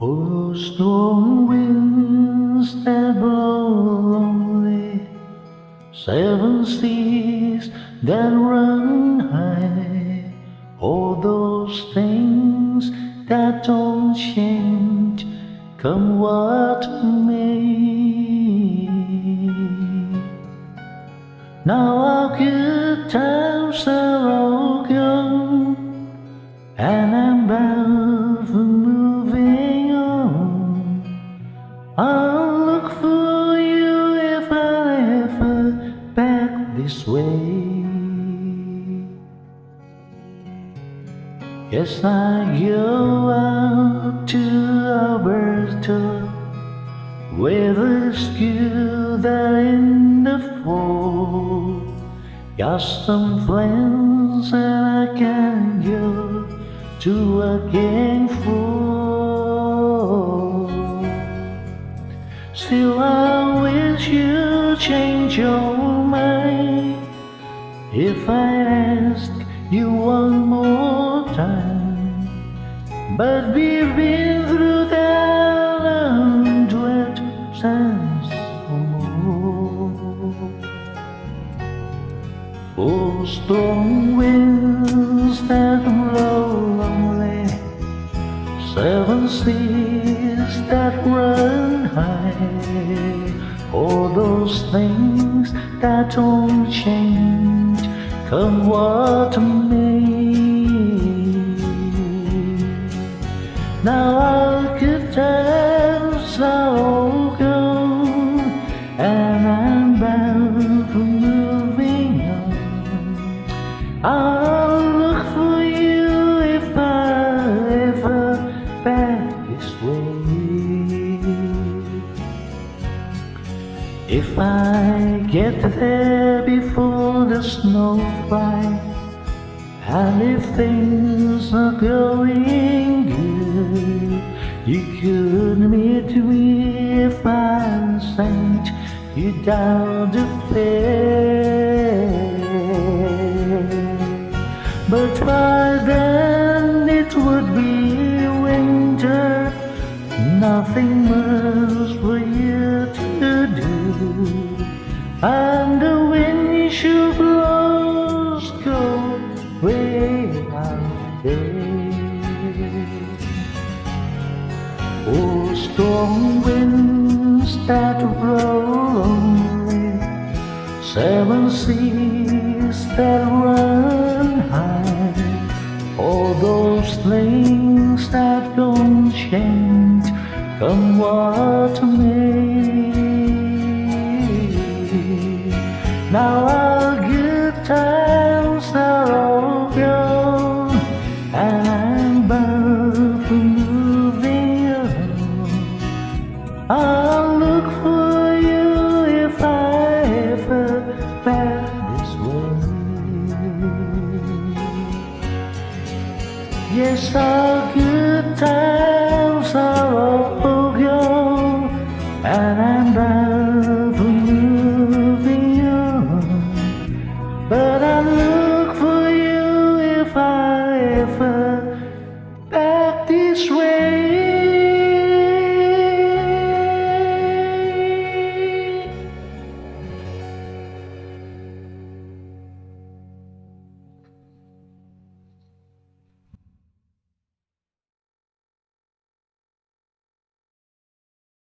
Oh, strong winds that blow lonely, seven seas that run high, all those things that don't change, come what may. Now our good times are all gone, and I'm bound for moving on. I'll look for you if I ever back this way. Yes, I go out to Alberta, where there's good are in the fall. Got some friends that I can go to again for. Still I wish you'd change your mind if I ask you one more time. But we've been through that 100 times or more. Oh, strong winds that blow lonely, seven seas that run high, all those things that don't change, come what may. Now our good times are all gone, and I'm bound for moving on. I'll look for you if I ever back this way. If I get there before the snow flies, and if things are going good, you could meet me if I sent you down the fair. But by then it would be winter, nothing much for you to do, and the wind should blow go way out there. Oh, strong winds that blow lonely, seven seas that run high, all those things that don't change, come what may. Now